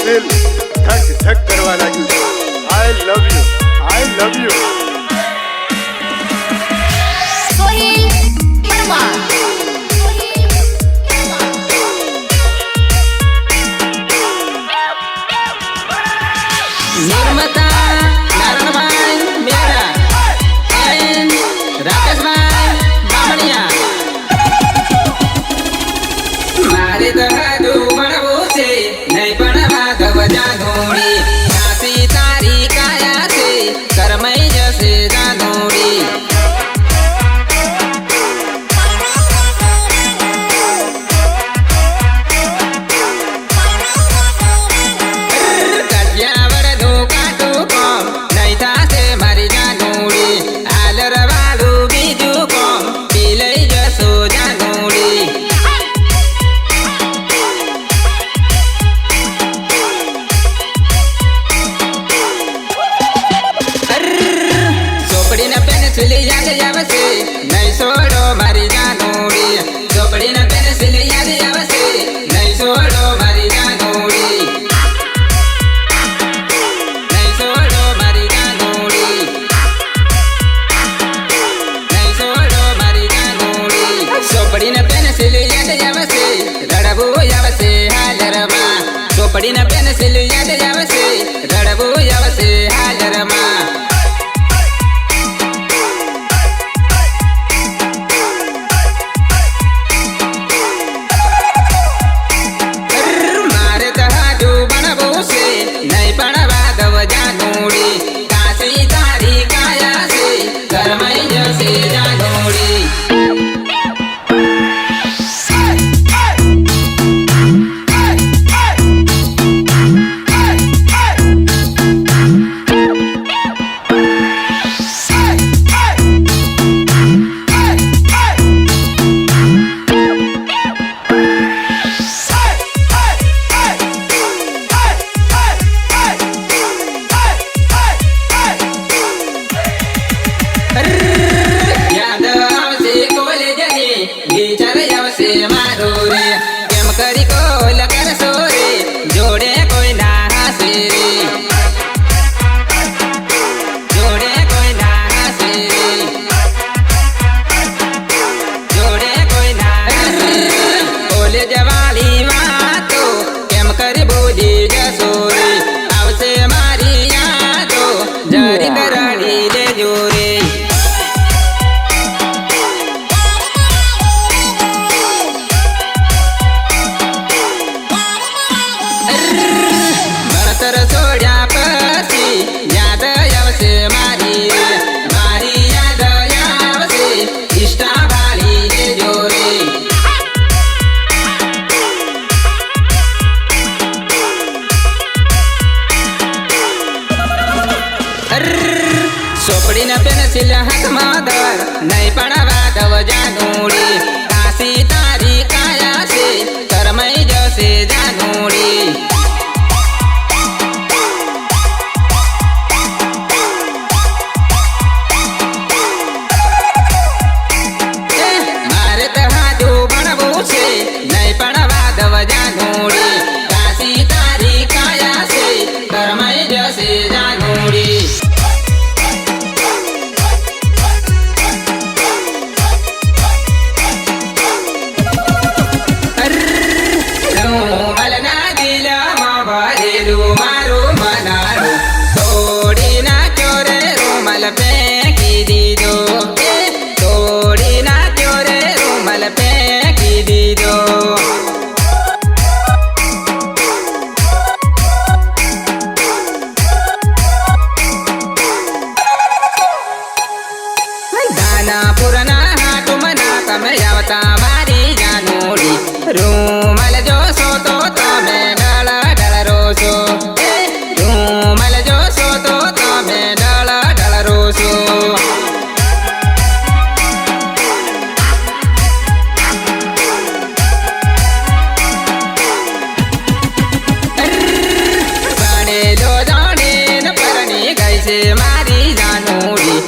दिल धक धक करवा लगी। I love you, I love you. निर्माता नारायण भाई मेरा एन राकेश भाई बामणिया मारे दहाडू बनवो छे नहीं पण माधव जाधोड़ी काशी तारी काया से करमई जसे जाधोड़ी नहीं छोड़ो मारी जानोड़ी चोपड़ी न पेंसिल याद आवसे नहीं छोड़ो मारी जानोड़ी नहीं छोड़ो मारी जानोड़ी नहीं छोड़ो मारी जानोड़ी चोपड़ी न पेंसिल याद आवसे रड़बू आवसे हाजरमा चोपड़ी न पेंसिल याद आवसे रड़बू आवसे हाजरमा પેન્સિલ હાથમાં ધર નહીં પણ વાદવ જાનુડી કાશી તારી કાયા છે કરમઈ જશે જાનુડી મારે તો હાજુ ભણવું છે નહીં પણ વાદવ જાનુડી કાશી તારી કાયા છે કરમઈ જશે જાનુડી મારું મનારું તોડી નાખ્યો રે રૂમલ ફેંકી દીધો તોડી નાખ્યો રે રૂમલ ફેંકી દીધો દાનાપુરના હાટુમના તમે આવતા મારી જાનુડી રૂમલ જોશો તો તમે રૂમલ જોશો તો તમે ડળ રોશો ભણેલો જાણે પરણી ગઈ છે મારી જાનુડી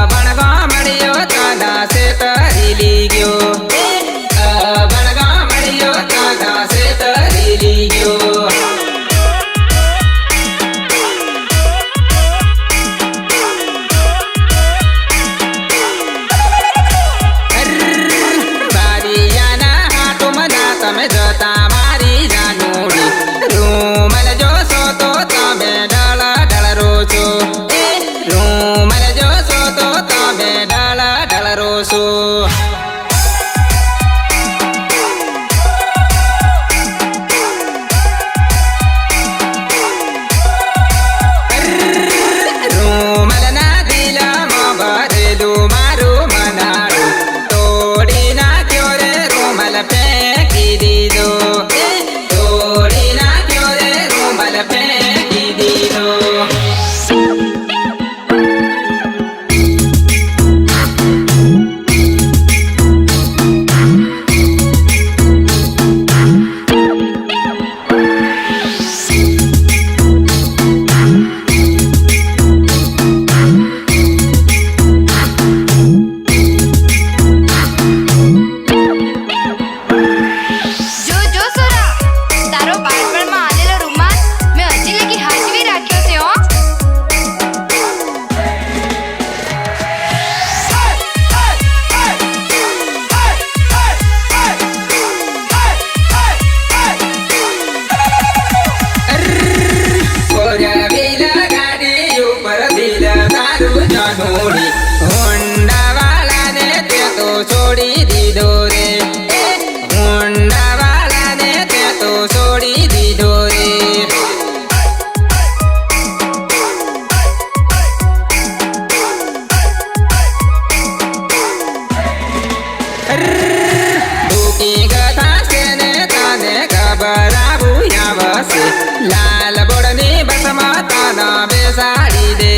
ભણવા મળ્યો તાદા છે તરી ગયો ભણવા મળ્યો તાદા છે તરી ગયો તમે જતા મારી જાનુડી રૂમલ જોશો તો તમે ડળ રોશો રૂમલ જોશો તો તમે ડળ રોશો રૂમલ ના દિલમાં ભરેલું મારું મનારું તોડી નાખ્યો રે રૂમલ ફેંકી દીધો તોડી નાખ્યો રે રૂમલ ફેંકી દીધો જાનુડી હોન્ડા વાળાને તે તો છોડી દીધો રે હોન્ડા વાળાને તે તો છોડી દીધો રે દુખી ગથા છે ને તને ખબર આવું આવશે લાલ બોડની બસમાં તને બેસાડી દે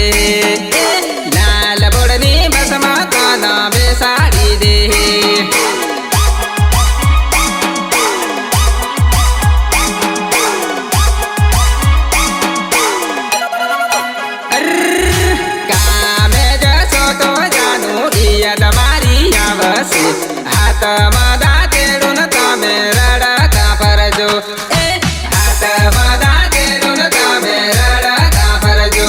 લાલ બોડની બસમાં તને બેસાડી દે કામે જશો તો જાનુડી તમારી આવશે હાથમાં દાંતેડું તમે રડતા ફરજો હાથમાં દાંતેડું તમે રડતા ફરજો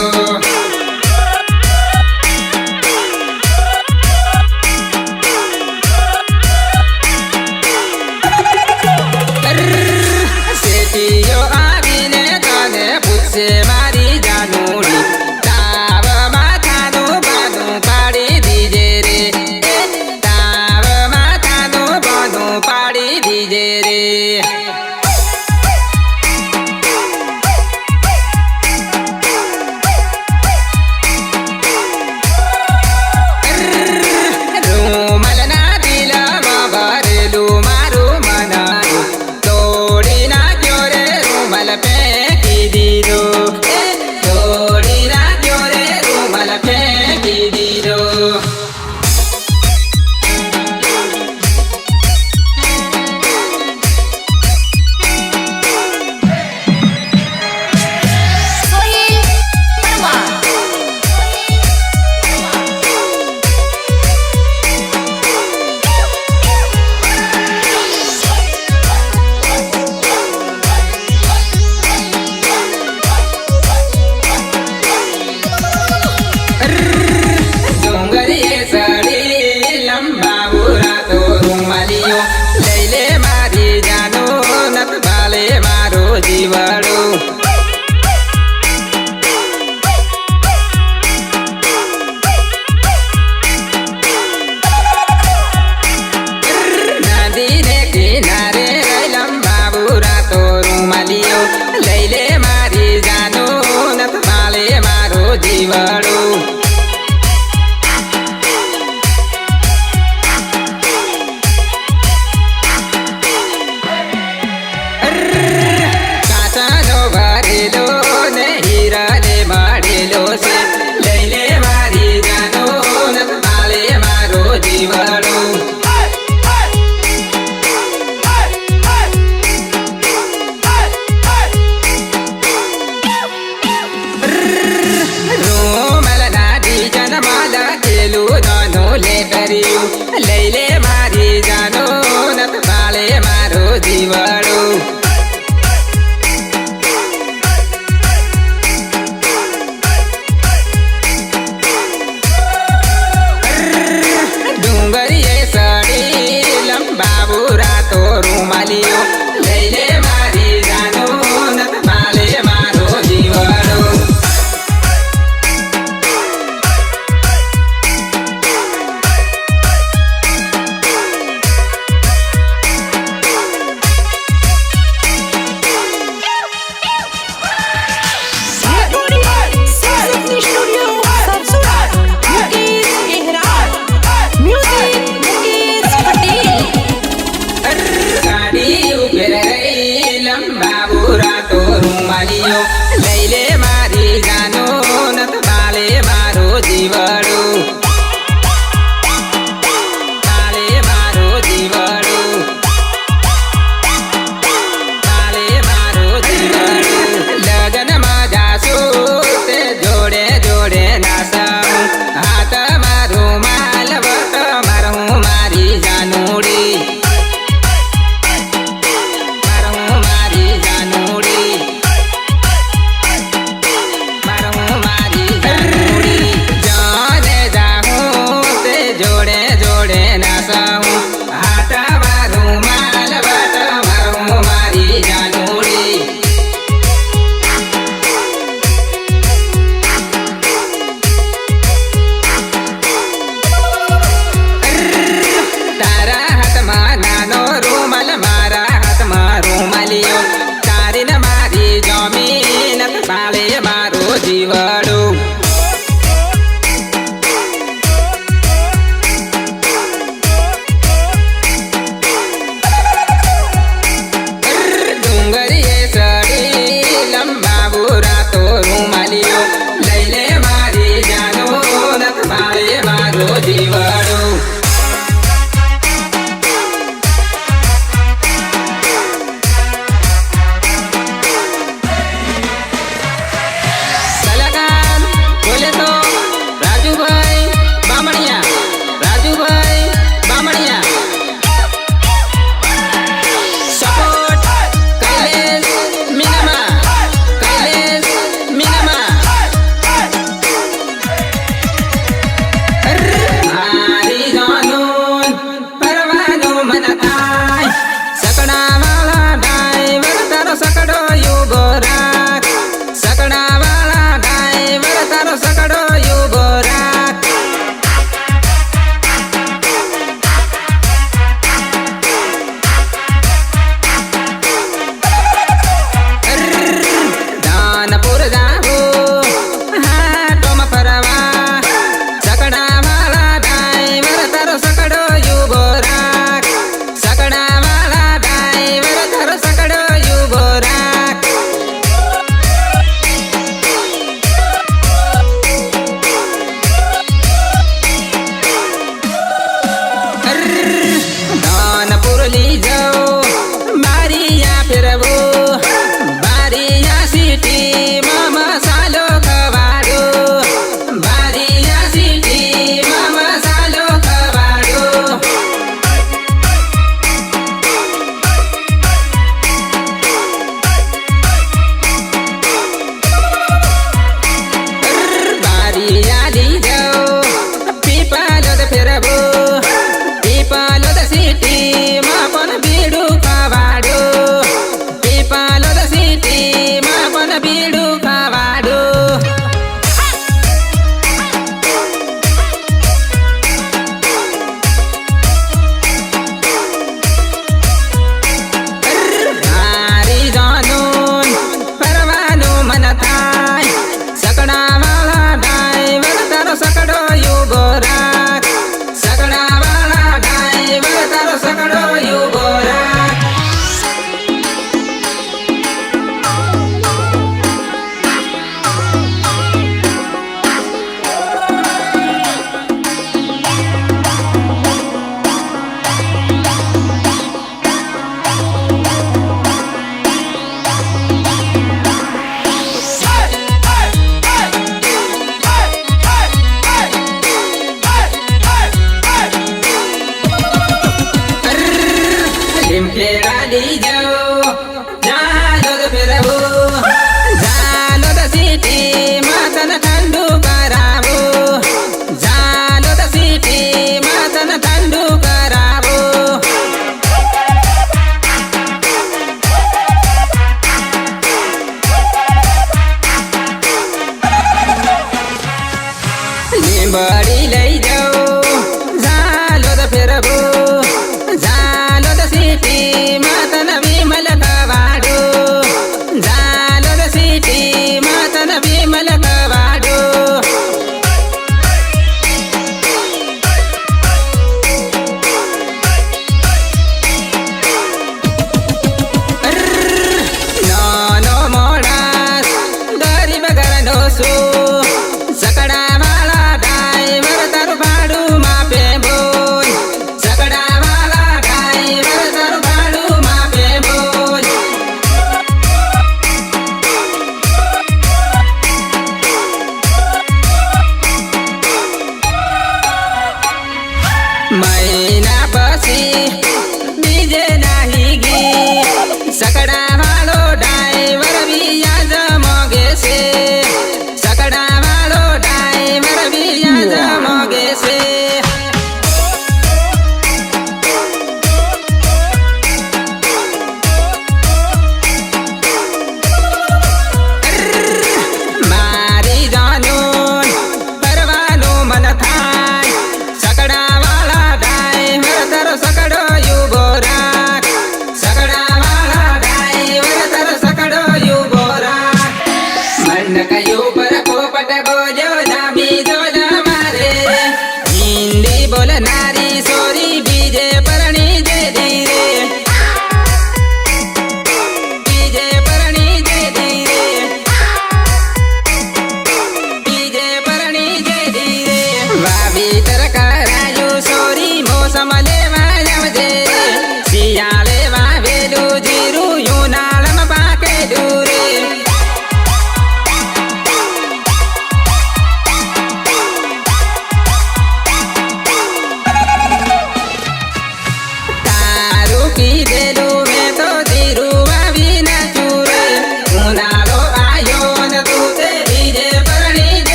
શેઠીઓ આવીને તને પૂછશે મારી જાનુડી તાવ માથાનું બાંધું પાડી દીજે રે તાવ માથાનું બાંધું પાડી દીજે રે વાલીઓ લઈ લે મારી જાનો નત બાલે મારો જીવડો બાલે મારો જીવડો બાલે મારો જીવડો લગનમાં જાશો તે જોડે જોડે નાસમ હાથ મારું માલ વટ મારું મારી જાનુડી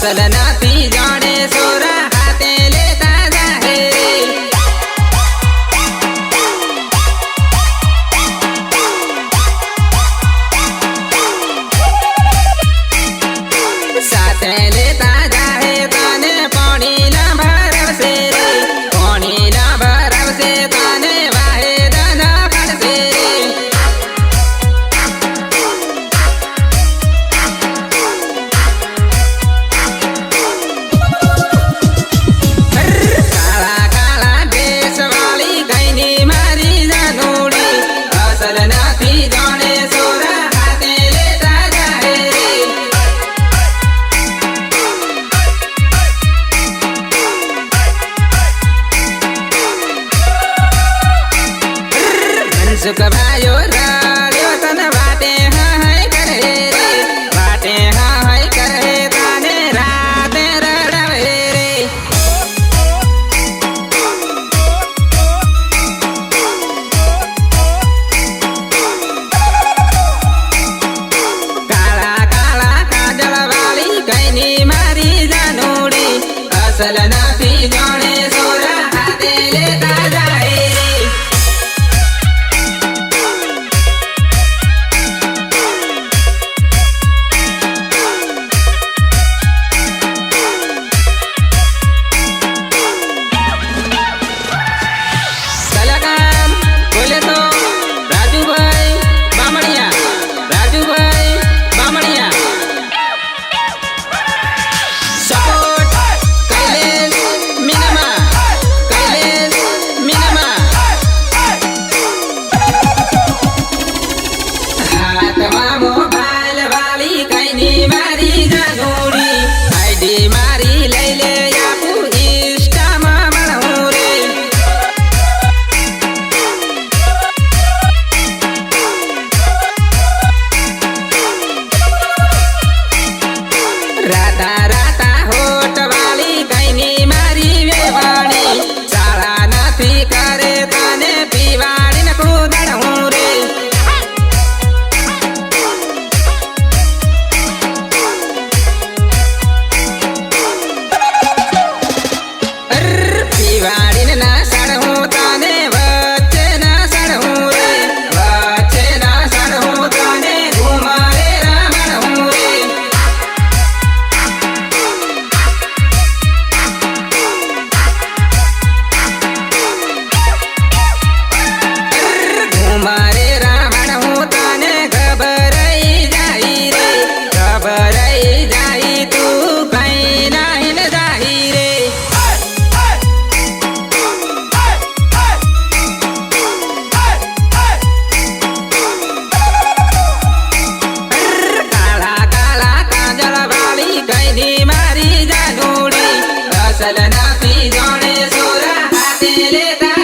અસલ નથી જાણે સોરા હાથે લેતા જાહે સાથે લેતા જાહે તને પાણી ના ભરવશે રે પાણી ના ભરવશે તને વાહે દાના પડશે કાળા કાળા ડ્રેસ વાળી ગઈની મારી જાનુડી અસલ નથી જાણે સોરા હાથે લેતા જાહે સુખ ભાયો રાડ્યો તને વાટે હાય કરે રે વાટે હાય કરે તને રાતે રડાવે રે કાળા કાળા કાજળ વાળી કઈની મારી જાનુડી અસલ નથી જાણે સોરા હાથે લેતા જાય રે કલાકાર બોલે તો રાજુભાઈ બામણિયા સપોર્ટ કૈલેશ મીનામા હાથમાં મોબાઈલ વાળી કઈની મારી જાનુડી આઈડી મારી લઈ લે આપું ઇન્સ્ટામાં મળું રે રાતા રાતા હોટ વાળી કઈની મારી વેવાણી શાળા નથી કરે તને પીવાડીને કુદાડું રે પીવાડીને ના સડું તને વચ્ચે ના સડું રે વચ્ચે ના સડું તને ઘુમારે રમણું રે ઘુમારે રમણું તને ખબરાઈ જાય રે ખબરાઈ જાય તું કઈ નાહીન જાય રે કાળા કાળા કાજળ વાળી કઈની મારી જાનુડી અસલ નથી જાણે સોરા હાથે લેતા